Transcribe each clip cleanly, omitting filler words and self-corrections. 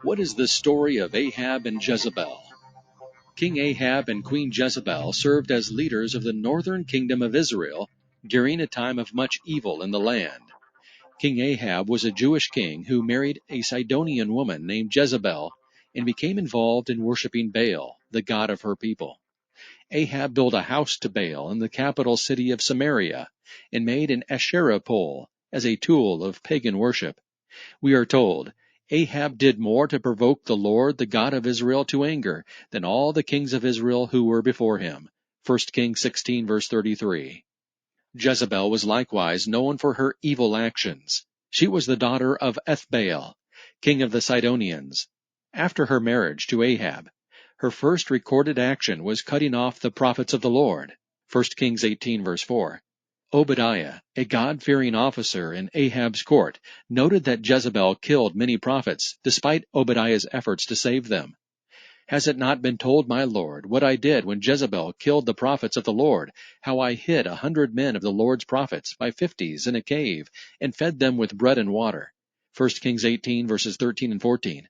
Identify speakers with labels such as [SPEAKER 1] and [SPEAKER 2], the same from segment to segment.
[SPEAKER 1] What is the story of Ahab and Jezebel? King Ahab and Queen Jezebel served as leaders of the northern kingdom of Israel during a time of much evil in the land. King Ahab was a Jewish king who married a Sidonian woman named Jezebel and became involved in worshiping Baal, the god of her people. Ahab built a house to Baal in the capital city of Samaria and made an Asherah pole as a tool of pagan worship. We are told, Ahab did more to provoke the Lord, the God of Israel, to anger than all the kings of Israel who were before him. 1 Kings 16, verse 33. Jezebel was likewise known for her evil actions. She was the daughter of Ethbaal, king of the Sidonians. After her marriage to Ahab, her first recorded action was cutting off the prophets of the Lord. 1 Kings 18, verse 4. Obadiah, a God-fearing officer in Ahab's court, noted that Jezebel killed many prophets, despite Obadiah's efforts to save them. Has it not been told, my lord, what I did when Jezebel killed the prophets of the Lord, how I hid 100 men of the Lord's prophets by fifties in a cave, and fed them with bread and water? 1 Kings 18, verses 13 and 14.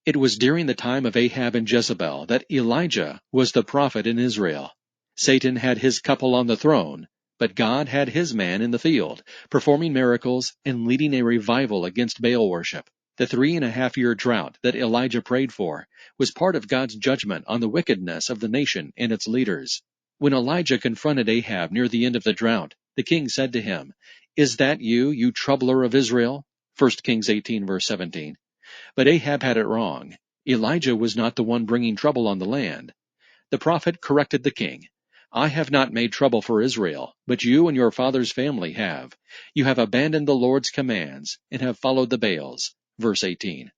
[SPEAKER 1] It was during the time of Ahab and Jezebel that Elijah was the prophet in Israel. Satan had his couple on the throne, but God had his man in the field, performing miracles and leading a revival against Baal worship. The 3.5-year drought that Elijah prayed for was part of God's judgment on the wickedness of the nation and its leaders. When Elijah confronted Ahab near the end of the drought, the king said to him, "Is that you, you troubler of Israel?" 1 Kings 18, verse 17. But Ahab had it wrong. Elijah was not the one bringing trouble on the land. The prophet corrected the king. "I have not made trouble for Israel, but you and your father's family have. You have abandoned the Lord's commands and have followed the Baals." Verse 18.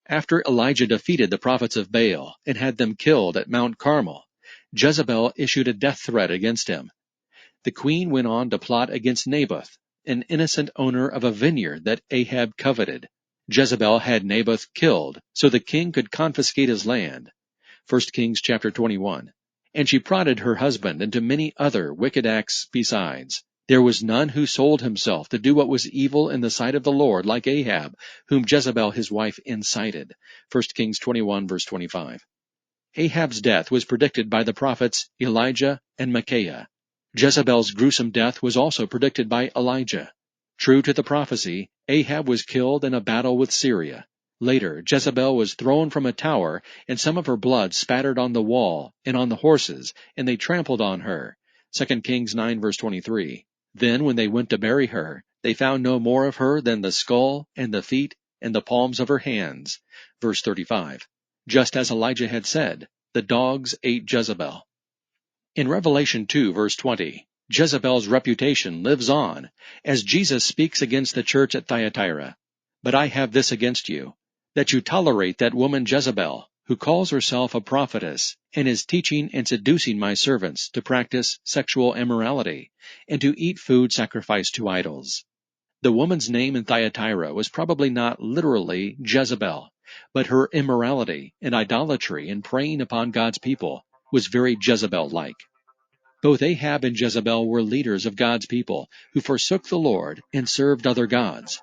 [SPEAKER 1] After Elijah defeated the prophets of Baal and had them killed at Mount Carmel, Jezebel issued a death threat against him. The queen went on to plot against Naboth, an innocent owner of a vineyard that Ahab coveted. Jezebel had Naboth killed so the king could confiscate his land. 1 Kings chapter 21. And she prodded her husband into many other wicked acts besides. There was none who sold himself to do what was evil in the sight of the Lord like Ahab, whom Jezebel his wife incited. 1 Kings 21, verse 25. Ahab's death was predicted by the prophets Elijah and Micaiah. Jezebel's gruesome death was also predicted by Elijah. True to the prophecy, Ahab was killed in a battle with Syria. Later, Jezebel was thrown from a tower, and some of her blood spattered on the wall and on the horses, and they trampled on her. 2 Kings 9, verse 23. Then, when they went to bury her, they found no more of her than the skull and the feet and the palms of her hands. Verse 35. Just as Elijah had said, the dogs ate Jezebel. In Revelation 2, verse 20, Jezebel's reputation lives on, as Jesus speaks against the church at Thyatira. "But I have this against you, that you tolerate that woman Jezebel, who calls herself a prophetess, and is teaching and seducing my servants to practice sexual immorality, and to eat food sacrificed to idols." The woman's name in Thyatira was probably not literally Jezebel, but her immorality and idolatry in preying upon God's people was very Jezebel-like. Both Ahab and Jezebel were leaders of God's people who forsook the Lord and served other gods.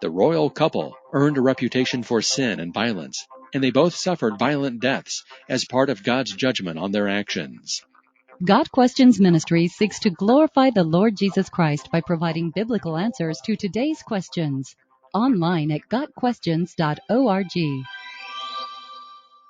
[SPEAKER 1] The royal couple earned a reputation for sin and violence, and they both suffered violent deaths as part of God's judgment on their actions.
[SPEAKER 2] God Questions Ministry seeks to glorify the Lord Jesus Christ by providing biblical answers to today's questions. Online at GotQuestions.org.